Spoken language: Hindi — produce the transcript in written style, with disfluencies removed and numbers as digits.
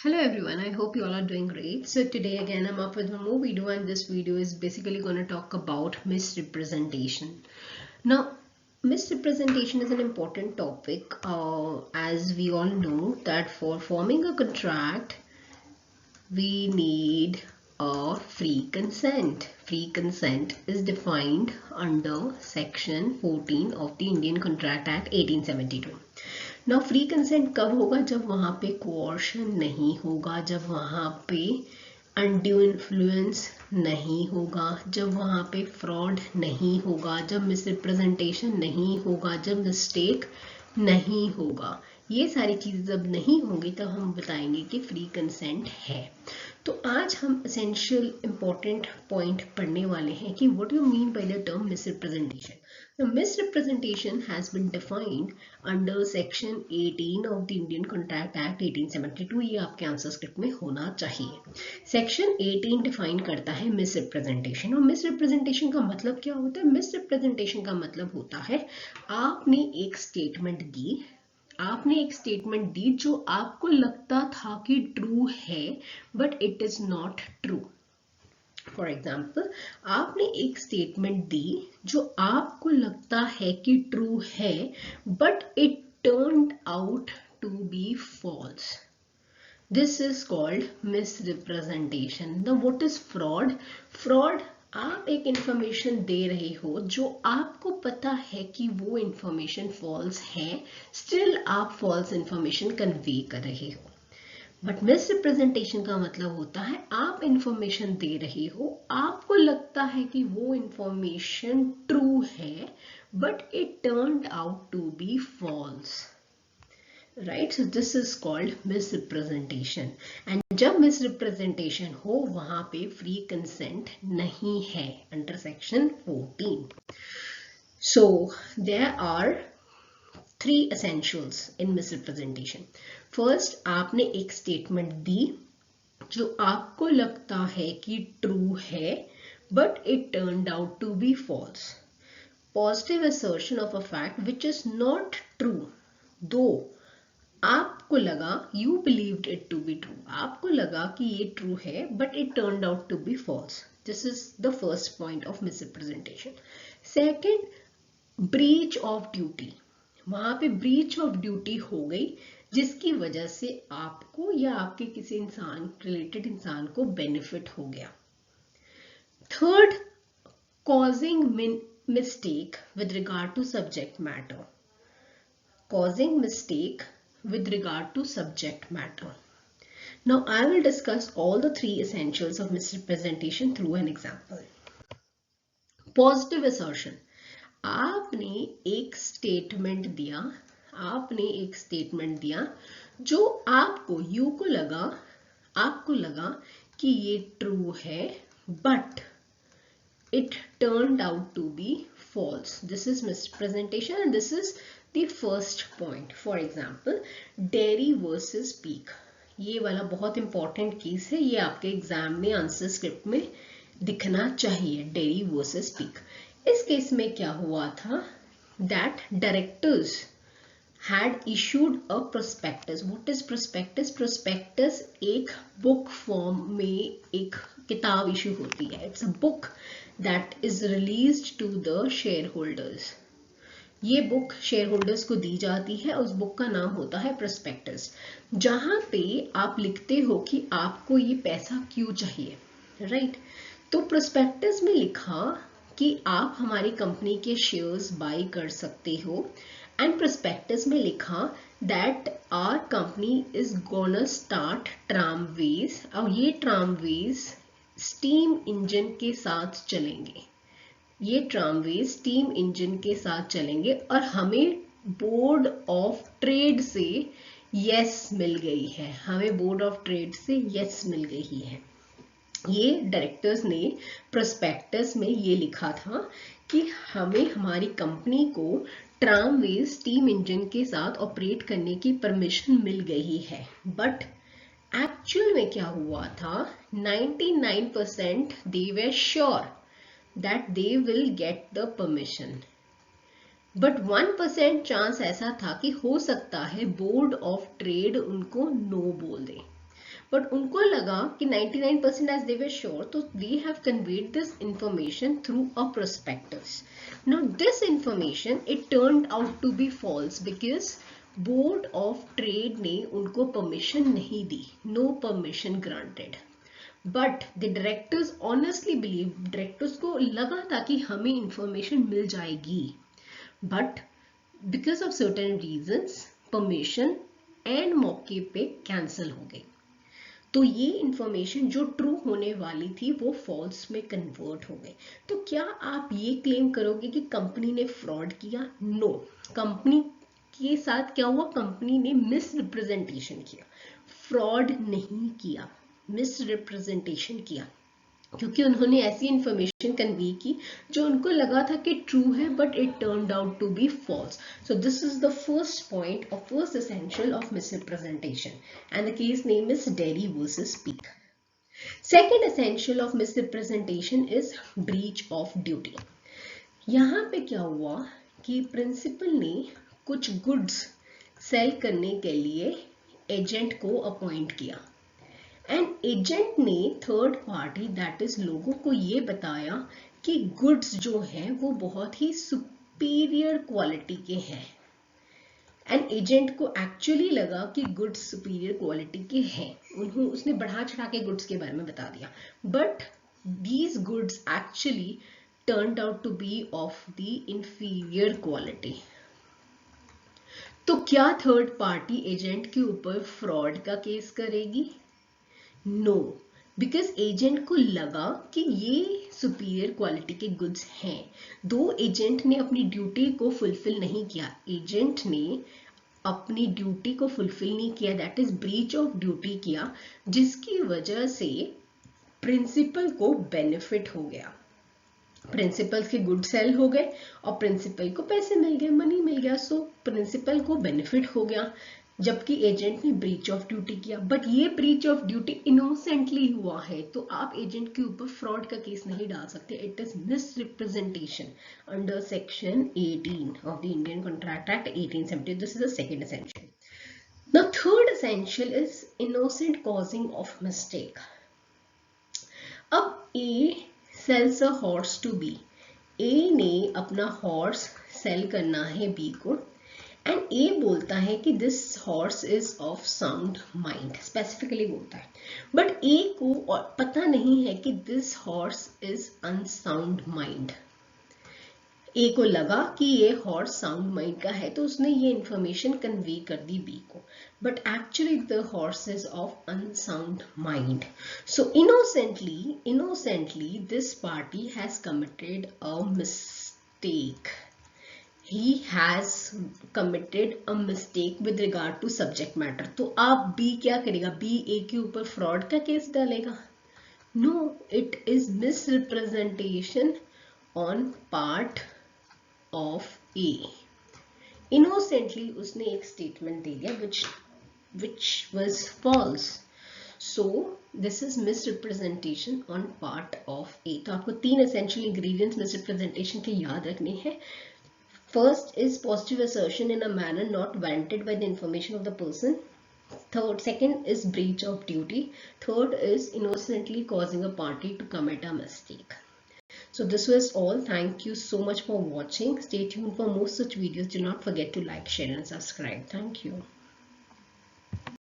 Hello everyone, I hope you all are doing great. So today again I'm up with one more video, and this video is basically going to talk about misrepresentation. Now misrepresentation is an important topic, as we all know that for forming a contract we need a free consent. Free consent is defined under section 14 of the Indian Contract Act 1872. ना फ्री कंसेंट कब होगा? जब वहाँ पे कोर्शन नहीं होगा, जब वहाँ पे अनड्यू इन्फ्लुएंस नहीं होगा, जब वहाँ पे फ्रॉड नहीं होगा, जब मिसरिप्रेजेंटेशन नहीं होगा, जब मिस्टेक नहीं होगा। ये सारी चीज़ें जब नहीं होंगी तब हम बताएंगे कि फ्री कंसेंट है। तो आज हम एसेंशियल इम्पॉर्टेंट पॉइंट पढ़ने वाले हैं कि what you mean by the term misrepresentation. The misrepresentation has been defined under section 18 of the Indian Contract Act 1872। ये आपके आंसर स्क्रिप्ट में होना चाहिए। सेक्शन 18 डिफाइन करता है मिसरिप्रेजेंटेशन, और मिसरिप्रेजेंटेशन का मतलब क्या होता है? मिसरिप्रेजेंटेशन का मतलब होता है आपने एक स्टेटमेंट दी जो आपको लगता था कि ट्रू है, but it is not true. For example, आपने एक स्टेटमेंट दी जो आपको लगता है कि ट्रू है, but it turned out to be false. This is called misrepresentation. Now what is fraud? Fraud, आप एक इंफॉर्मेशन दे रहे हो जो आपको पता है कि वो इंफॉर्मेशन फॉल्स है, स्टिल आप फॉल्स इंफॉर्मेशन कन्वे कर रहे हो। बट मिसरिप्रेजेंटेशन का मतलब होता है आप इंफॉर्मेशन दे रहे हो, आपको लगता है कि वो इंफॉर्मेशन ट्रू है, but it turned out to be false. Right, so this is called misrepresentation. And जब मिसरिप्रेजेंटेशन हो वहां पे फ्री कंसेंट नहीं है under section 14। So there are 3 essentials in misrepresentation. First, आपने एक स्टेटमेंट दी जो आपको लगता है कि ट्रू है, but it turned out to be false. Positive assertion of a fact which is not true, दो आपको लगा, you believed it to be true, आपको लगा कि ये ट्रू है, but it turned out to be false. This is the first point of misrepresentation. Second, breach of duty. वहां पे ब्रीच ऑफ ड्यूटी हो गई जिसकी वजह से आपको या आपके किसी इंसान, रिलेटेड इंसान को बेनिफिट हो गया। Third, causing mistake with regard to subject matter. Causing mistake with regard to subject matter. Now I will discuss all the 3 essentials of misrepresentation through an example. Positive assertion, आपने एक स्टेटमेंट दिया जो आपको लगा कि ये ट्रू है, but it turned out to be false. This is misrepresentation, and this is the first point. For example, dairy versus peak. ये वाला बहुत इंपॉर्टेंट केस है, ये आपके एग्जाम में आंसर स्क्रिप्ट में दिखना चाहिए। Dairy versus peak. इस केस में क्या हुआ था? That directors had issued a prospectus. What is prospectus? Prospectus एक book form में एक किताब इशू होती है। It's a book that is released to the shareholders. ये बुक शेयर होल्डर्स को दी जाती है, उस बुक का नाम होता है प्रोस्पेक्टस, जहां पे आप लिखते हो कि आपको ये पैसा क्यों चाहिए। राइट, तो प्रोस्पेक्टस में लिखा कि आप हमारी कंपनी के शेयर्स बाय कर सकते हो, एंड प्रोस्पेक्टस में लिखा that our company is gonna start tramways, और ये ट्रामवेज स्टीम इंजन के साथ चलेंगे। ये ट्रामवेज स्टीम इंजन के साथ चलेंगे, और हमें बोर्ड ऑफ ट्रेड से यस मिल गई है, हमें बोर्ड ऑफ ट्रेड से यस मिल गई है। ये डायरेक्टर्स ने प्रोस्पेक्टस में ये लिखा था कि हमें हमारी कंपनी को ट्रामवेज स्टीम इंजन के साथ ऑपरेट करने की परमिशन मिल गई है, बट एक्चुअल में क्या हुआ था? 99% they were sure that they will get the permission, but 1% chance ऐसा था कि हो सकता है बोर्ड ऑफ ट्रेड उनको नो बोल दे। बट उनको लगा कि 99% एज दे वर श्योर, तो they have conveyed this information through a prospectus. Now this information it turned out to be false because board of trade ने उनको परमिशन नहीं दी, no permission granted. But the directors honestly believe, directors को लगा था कि हमें इंफॉर्मेशन मिल जाएगी, but because of certain reasons permission and मौके पे कैंसिल हो गई. तो ये इंफॉर्मेशन जो ट्रू होने वाली थी वो फॉल्स में कन्वर्ट हो गई. तो क्या आप ये क्लेम करोगे कि कंपनी ने फ्रॉड किया? नो. कंपनी के साथ क्या हुआ? कंपनी ने मिस रिप्रेजेंटेशन किया, फ्रॉड नहीं किया, मिस रिप्रेजेंटेशन किया, क्योंकि उन्होंने ऐसी इंफॉर्मेशन कन्वे की जो उनको लगा था कि ट्रू है, but it turned out to be false. So this is the first point और first essential of misrepresentation, and the case name is Derry versus Peek. Second essential of misrepresentation is breach of duty. यहाँ पे क्या हुआ कि प्रिंसिपल ने कुछ गुड्स सेल करने के लिए एजेंट को अपॉइंट किया, एंड एजेंट ने थर्ड पार्टी दैट इज लोगों को ये बताया कि गुड्स जो हैं वो बहुत ही सुपीरियर क्वालिटी के हैं. एंड एजेंट को एक्चुअली लगा कि गुड्स सुपीरियर क्वालिटी के हैं, उसने बढ़ा चढ़ा के गुड्स के बारे में बता दिया, but these goods actually turned out to be of the inferior quality. तो क्या थर्ड पार्टी एजेंट के ऊपर फ्रॉड का केस करेगी? नो, बिकॉज एजेंट को लगा कि ये सुपीरियर क्वालिटी के गुड्स हैं. दो एजेंट ने अपनी ड्यूटी को फुलफिल नहीं किया, एजेंट ने अपनी ड्यूटी को फुलफिल नहीं किया, that is breach of duty किया, जिसकी वजह से प्रिंसिपल को बेनिफिट हो गया. प्रिंसिपल के गुड सेल हो गए और प्रिंसिपल को पैसे मिल गए, मनी मिल गया, सो प्रिंसिपल को बेनिफिट हो गया, जबकि एजेंट ने ब्रीच ऑफ ड्यूटी किया. बट ये ब्रीच ऑफ ड्यूटी इनोसेंटली हुआ है, तो आप एजेंट के ऊपर फ्रॉड का केस नहीं डाल सकते. It is misrepresentation under section 18 of the Indian contract act 1870. This is the second essential. Now third essential is innocent causing of mistake. अब A sells a horse to B. A ने अपना हॉर्स सेल करना है B को, एंड A बोलता है कि this horse is of sound mind, specifically बोलता है, बट A को पता नहीं है कि this horse is unsound mind. A को लगा कि ये हॉर्स साउंड माइंड का है, तो उसने ये इंफॉर्मेशन कन्वे कर दी बी को, but actually the horse is of unsound mind. So innocently this party has committed a mistake. He has committed a mistake with regard to subject matter. तो आप B क्या करेगा? B A के ऊपर फ्रॉड का केस डालेगा? No, it is misrepresentation on part of A. Innocently उसने एक statement दे दिया which was false. So this is misrepresentation on part of A. तो आपको तीन essential ingredients misrepresentation के याद रखने हैं. First is positive assertion in a manner not warranted by the information of the person. Second is breach of duty. Third is innocently causing a party to commit a mistake. So this was all. Thank you so much for watching. Stay tuned for more such videos. Do not forget to like, share and subscribe. Thank you.